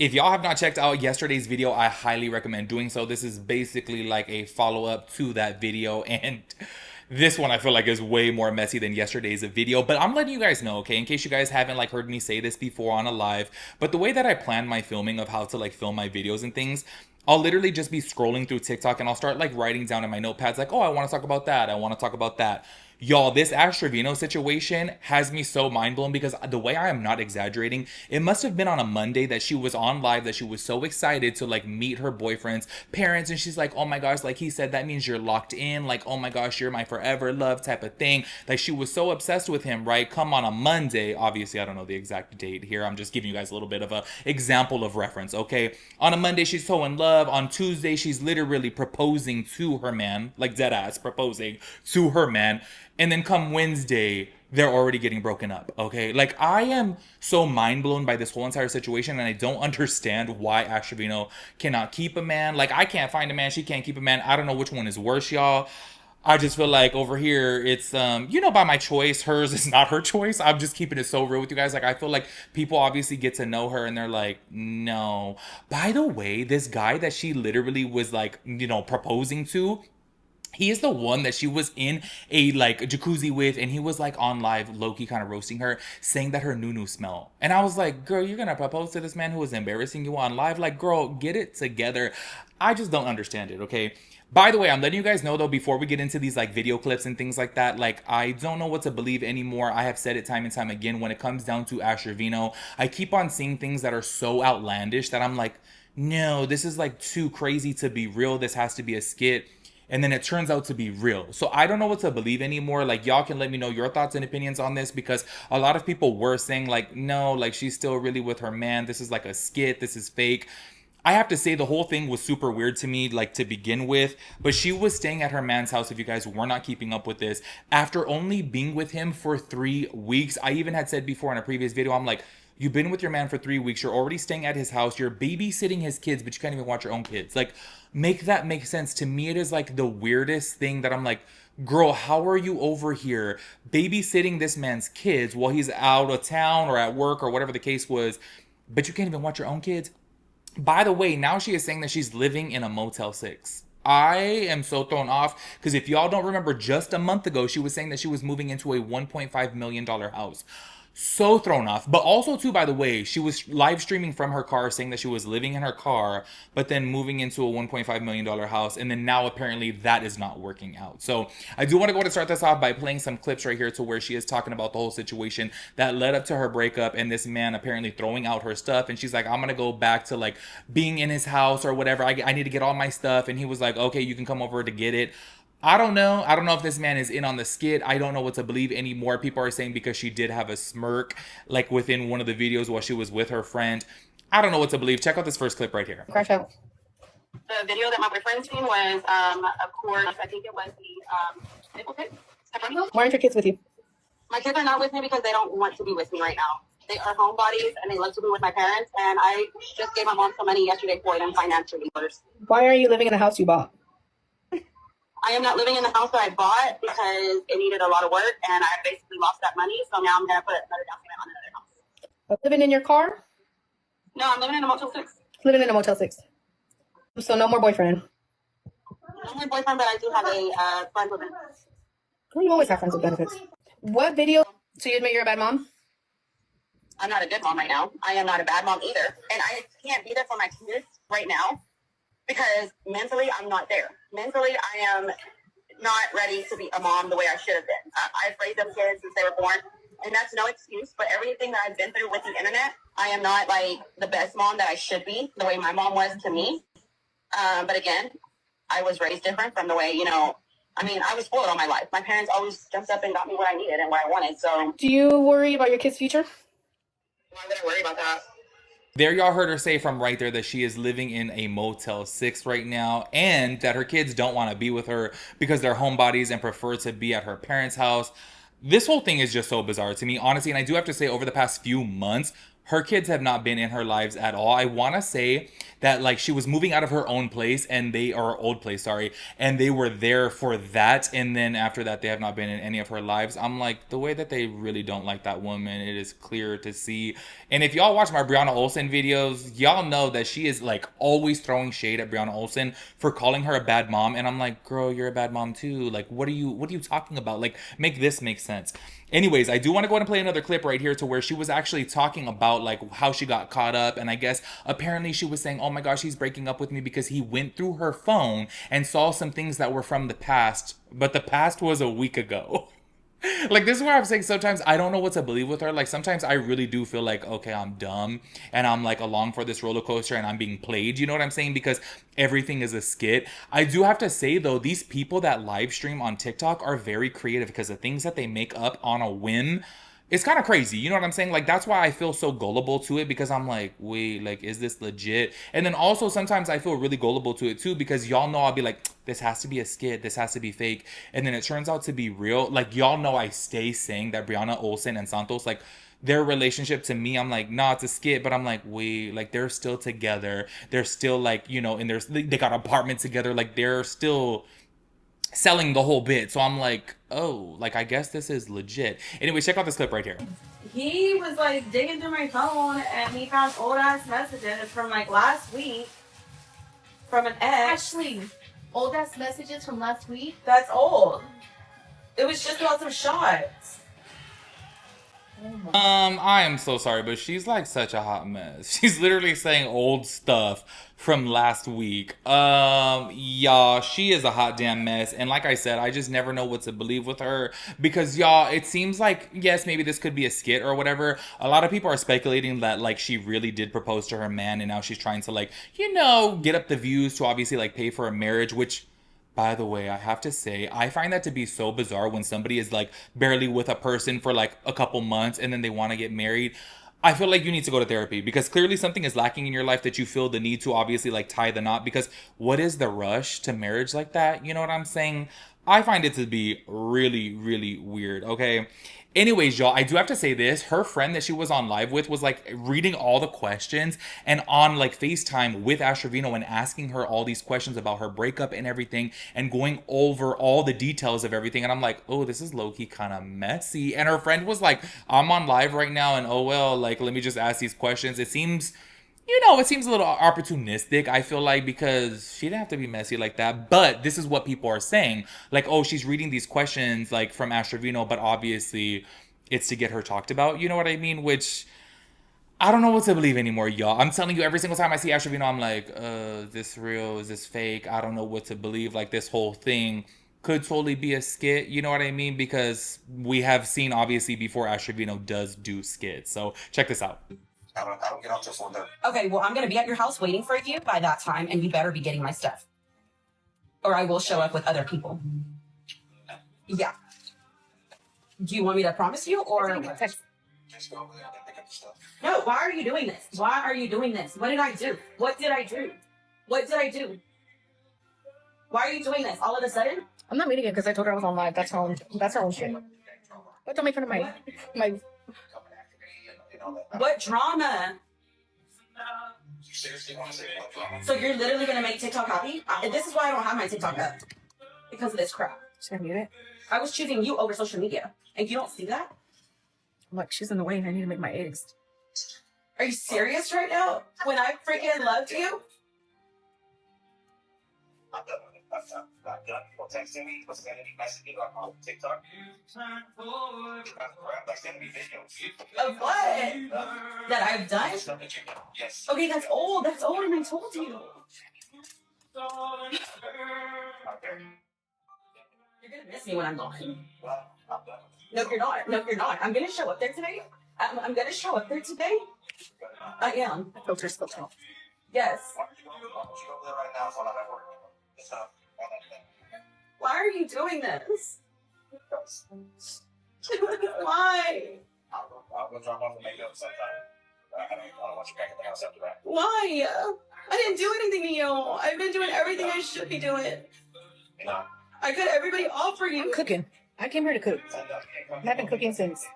If y'all have not checked out yesterday's video, I highly recommend doing so. This is basically like a follow-up to that video, and this one I feel like is way more messy than yesterday's video, but I'm letting you guys know, okay, in case you guys haven't like heard me say this before on a live. But the way that I plan my filming of how to like film my videos and things, I'll literally just be scrolling through TikTok and I'll start like writing down in my notepads like, oh, I want to talk about that, I want to talk about that. Y'all, this Trevino situation has me so mind blown because the way I am not exaggerating, it must have been on a Monday that she was on live, that she was so excited to like meet her boyfriend's parents, and she's like, oh my gosh, like he said, that means you're locked in, like, oh my gosh, you're my forever love type of thing. Like she was so obsessed with him, right? Come on a Monday. Obviously, I don't know the exact date here. I'm just giving you guys a little bit of a example of reference, okay? On a Monday, she's so in love. On Tuesday, she's literally proposing to her man, like dead ass proposing to her man. And then come Wednesday, they're already getting broken up. Okay. Like I am so mind blown by this whole entire situation, and I don't understand why Trevino cannot keep a man. Like I can't find a man, she can't keep a man. I don't know which one is worse, y'all. I just feel like over here it's by my choice. Hers is not her choice. I'm just keeping it so real with you guys. Like I feel like people obviously get to know her and they're like, no. By the way, this guy that she literally was like, proposing to, he is the one that she was in a like jacuzzi with, and he was like on live low-key kind of roasting her, saying that her nunu smell. And I was like, girl, you're gonna propose to this man who is embarrassing you on live? Like, girl, get it together. I just don't understand it, okay? By the way, I'm letting you guys know though, before we get into these like video clips and things like that, like I don't know what to believe anymore. I have said it time and time again. When it comes down to Asher Vino, I keep on seeing things that are so outlandish that I'm like, no, this is like too crazy to be real. This has to be a skit, and then it turns out to be real. So I don't know what to believe anymore. Like y'all can let me know your thoughts and opinions on this, because a lot of people were saying like, no, like she's still really with her man. This is like a skit. This is fake. I have to say the whole thing was super weird to me, like to begin with, but she was staying at her man's house, if you guys were not keeping up with this, after only being with him for 3 weeks. I even had said before in a previous video, I'm like, you've been with your man for 3 weeks, you're already staying at his house, you're babysitting his kids, but you can't even watch your own kids. Like, make that make sense. To me, it is like the weirdest thing that I'm like, girl, how are you over here babysitting this man's kids while he's out of town or at work or whatever the case was, but you can't even watch your own kids? By the way, now she is saying that she's living in a Motel 6. I am so thrown off because if y'all don't remember, just a month ago, she was saying that she was moving into a $1.5 million house. So thrown off. But also, too, by the way, she was live streaming from her car saying that she was living in her car, but then moving into a $1.5 million house. And then now apparently that is not working out. So I do want to go to start this off by playing some clips right here to where she is talking about the whole situation that led up to her breakup and this man apparently throwing out her stuff. And she's like, I'm going to go back to like being in his house or whatever. I need to get all my stuff. And he was like, okay, you can come over to get it. I don't know. I don't know if this man is in on the skit. I don't know what to believe anymore. People are saying because she did have a smirk like within one of the videos while she was with her friend. I don't know what to believe. Check out this first clip right here. Crash out. The video that my boyfriend seen was, of course, I think it was the nipple pic. Why aren't your kids with you? My kids are not with me because they don't want to be with me right now. They are homebodies and they love to be with my parents. And I just gave my mom some money yesterday for them financially. Why are you living in the house you bought? I am not living in the house that I bought because it needed a lot of work and I basically lost that money. So now I'm going to put another down payment on another house. Living in your car? No, I'm living in a Motel 6. Living in a Motel 6. So no more boyfriend. No more boyfriend, but I do have a friend with benefits. Well, you always have friends with benefits. What video? So you admit you're a bad mom? I'm not a good mom right now. I am not a bad mom either. And I can't be there for my kids right now because mentally I'm not there. Mentally I am not ready to be a mom the way I should have been. I've raised them kids since they were born, and that's no excuse. But everything that I've been through with the internet, I am not like the best mom that I should be, the way my mom was to me. But again, I was raised different from the way, I was spoiled all my life. My parents always jumped up and got me what I needed and what I wanted. So do you worry about your kids' future? Why would I worry about that? There y'all heard her say from right there that she is living in a Motel 6 right now, and that her kids don't want to be with her because they're homebodies and prefer to be at her parents' house. This whole thing is just so bizarre to me, honestly. And I do have to say, over the past few months, her kids have not been in her lives at all. I want to say that like she was moving out of her own place and they or old place, sorry, and they were there for that, and then after that they have not been in any of her lives. I'm like, the way that they really don't like that woman, it is clear to see. And if y'all watch my Brianna Olsen videos, y'all know that she is like always throwing shade at Brianna Olsen for calling her a bad mom, and I'm like, girl, you're a bad mom too. Like, what are you talking about? Like, make this make sense. Anyways, I do want to go ahead and play another clip right here to where she was actually talking about like how she got caught up, and I guess apparently she was saying, oh my gosh, he's breaking up with me because he went through her phone and saw some things that were from the past, but the past was a week ago. Like, this is where I'm saying sometimes I don't know what to believe with her. Like, sometimes I really do feel like, okay, I'm dumb and I'm like along for this roller coaster and I'm being played. You know what I'm saying? Because everything is a skit. I do have to say though, these people that live stream on TikTok are very creative because the things that they make up on a whim, it's kind of crazy. You know what I'm saying? Like, that's why I feel so gullible to it, because I'm like, wait, like, is this legit? And then also sometimes I feel really gullible to it too, because y'all know I'll be like, this has to be a skit, this has to be fake. And then it turns out to be real. Like, y'all know I stay saying that Brianna Olsen and Santos, like, their relationship to me, I'm like, nah, it's a skit. But I'm like, wait, like, they're still together. They're still like, you know, and they got apartments together. Like, they're still selling the whole bit. So I'm like, oh, like, I guess this is legit. Anyway, check out this clip right here. He was like digging through my phone and he found old ass messages from like last week from an ex. Ashley, old ass messages from last week? That's old. It was just about some shots. I am so sorry, but she's like such a hot mess. She's literally saying old stuff from last week. Y'all, she is a hot damn mess. And like I said, I just never know what to believe with her, because y'all, it seems like, yes, maybe this could be a skit or whatever. A lot of people are speculating that like she really did propose to her man and now she's trying to like, you know, get up the views to obviously like pay for a marriage, which, by the way, I have to say, I find that to be so bizarre when somebody is like barely with a person for like a couple months and then they want to get married. I feel like you need to go to therapy, because clearly something is lacking in your life that you feel the need to obviously like tie the knot, because what is the rush to marriage like that? You know what I'm saying? I find it to be really, really weird, okay? Anyways, y'all, I do have to say this. Her friend that she was on live with was like reading all the questions and on like FaceTime with Trevino and asking her all these questions about her breakup and everything and going over all the details of everything. And I'm like, oh, this is low-key kind of messy. And her friend was like, I'm on live right now and oh well, like, let me just ask these questions. It seems, you know, it seems a little opportunistic, I feel like, because she didn't have to be messy like that. But this is what people are saying. Like, oh, she's reading these questions, like, from Trevino, but obviously it's to get her talked about. You know what I mean? Which, I don't know what to believe anymore, y'all. I'm telling you, every single time I see Trevino, I'm like, is this real? Is this fake? I don't know what to believe. Like, this whole thing could totally be a skit. You know what I mean? Because we have seen, obviously, before Trevino does do skits. So, check this out. I don't get off till 4:30. Okay, well, I'm going to be at your house waiting for you by that time, and you better be getting my stuff. Or I will show up with other people. Yeah. Do you want me to promise you, or what? Just go over there and pick up the stuff. No, why are you doing this? Why are you doing this? What did I do? What did I do? What did I do? Why are you doing this all of a sudden? I'm not meeting it because I told her I was on live. That's her own shit. But don't make fun of my What drama? You seriously want to say what drama? So you're literally going to make TikTok happy? This is why I don't have my TikTok up. Because of this crap. Should I mute it? I was choosing you over social media. And you don't see that? Look, she's in the way and I need to make my eggs. Are you serious right now? When I freaking loved you? I'm done with it. I'm done. People texting me, people sending me messaging on TikTok. Like sending me videos. Of what? That I've done? Stuff that you know. Yes. Okay, that's old. That's old and I told you. Okay. You're gonna miss me when I'm gone. Well, I'm done. No, you're not. No, you're not. I'm gonna show up there today. I'm gonna show up there today. I am. The filter's still off. Yes. Why don't you go over there right now while I'm at work? It's not all that thing. Why are you doing this? Why? I'll go drop off the makeup sometime. I don't want you back at the house after that. Why? I didn't do anything to you. I've been doing everything I should be doing. No. I cut everybody off for you. I'm cooking. I came here to cook. I haven't been cooking since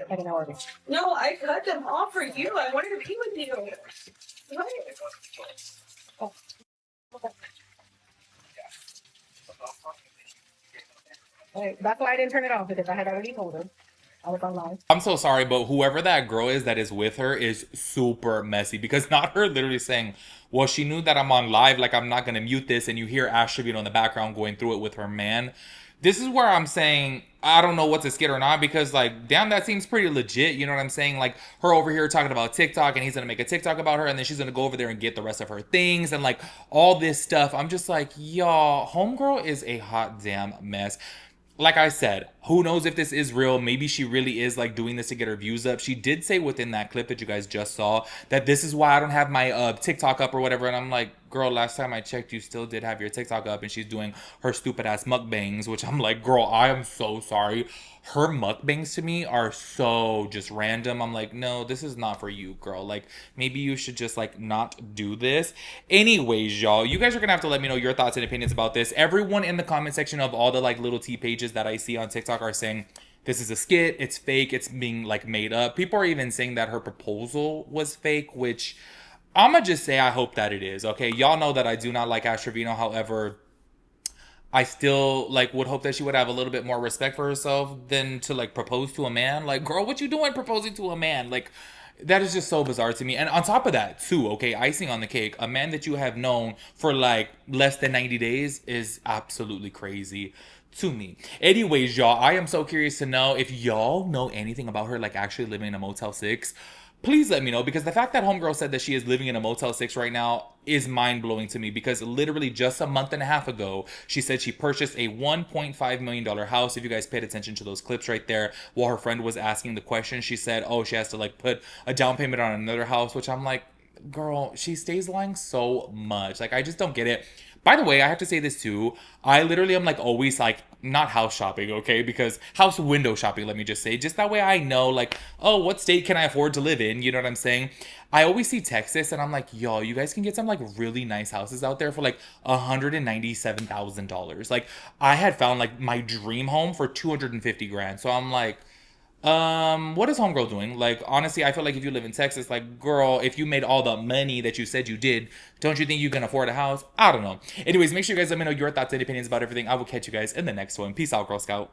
Like an hour. No, I cut them off for you. I wanted to be with you. What? Oh. Okay. That's why I didn't turn it off, because I had already told her. I was on live. I'm so sorry, but whoever that girl is that is with her is super messy, because not her literally saying, well, she knew that I'm on live, like I'm not gonna mute this, and you hear Ash Trevino in the background going through it with her man. This is where I'm saying I don't know what's a skit or not, because like damn, that seems pretty legit. You know what I'm saying? Like her over here talking about TikTok, and he's gonna make a TikTok about her, and then she's gonna go over there and get the rest of her things and like all this stuff. I'm just like, y'all, homegirl is a hot damn mess. Like I said, who knows if this is real? Maybe she really is like doing this to get her views up. She did say within that clip that you guys just saw that this is why I don't have my TikTok up or whatever. And I'm like, girl, last time I checked, you still did have your TikTok up, and she's doing her stupid ass mukbangs, which I'm like, girl, I am so sorry. Her mukbangs to me are so just random. I'm like, no, this is not for you, girl. Like, maybe you should just like not do this. Anyways, y'all, you guys are gonna have to let me know your thoughts and opinions about this. Everyone in the comment section of all the like little tea pages that I see on TikTok are saying this is a skit, it's fake, it's being like made up. People are even saying that her proposal was fake, which I'ma just say I hope that it is. Okay, y'all know that I do not like Ash Trevino. However, I still like would hope that she would have a little bit more respect for herself than to like propose to a man. Like, girl, what you doing proposing to a man? Like, that is just so bizarre to me. And on top of that, too, okay, icing on the cake, a man that you have known for like less than 90 days is absolutely crazy to me. Anyways, y'all, I am so curious to know if y'all know anything about her like actually living in a Motel 6. Please let me know, because the fact that homegirl said that she is living in a Motel 6 right now is mind-blowing to me, because literally just a month and a half ago she said she purchased a $1.5 million house. If you guys paid attention to those clips right there, while her friend was asking the question, she said, oh, she has to like put a down payment on another house, which I'm like, girl, she stays lying so much. Like, I just don't get it. By the way, I have to say this too. I literally am like always like not house shopping, okay? Because house window shopping, let me just say. Just that way I know like, oh, what state can I afford to live in? You know what I'm saying? I always see Texas and I'm like, yo, you guys can get some like really nice houses out there for like $197,000. Like, I had found like my dream home for 250 grand. So I'm like, what is homegirl doing? Like, honestly, I feel like if you live in Texas, like, girl, if you made all the money that you said you did, don't you think you can afford a house? I don't know. Anyways, make sure you guys let me know your thoughts and opinions about everything. I will catch you guys in the next one. Peace out, Girl Scout.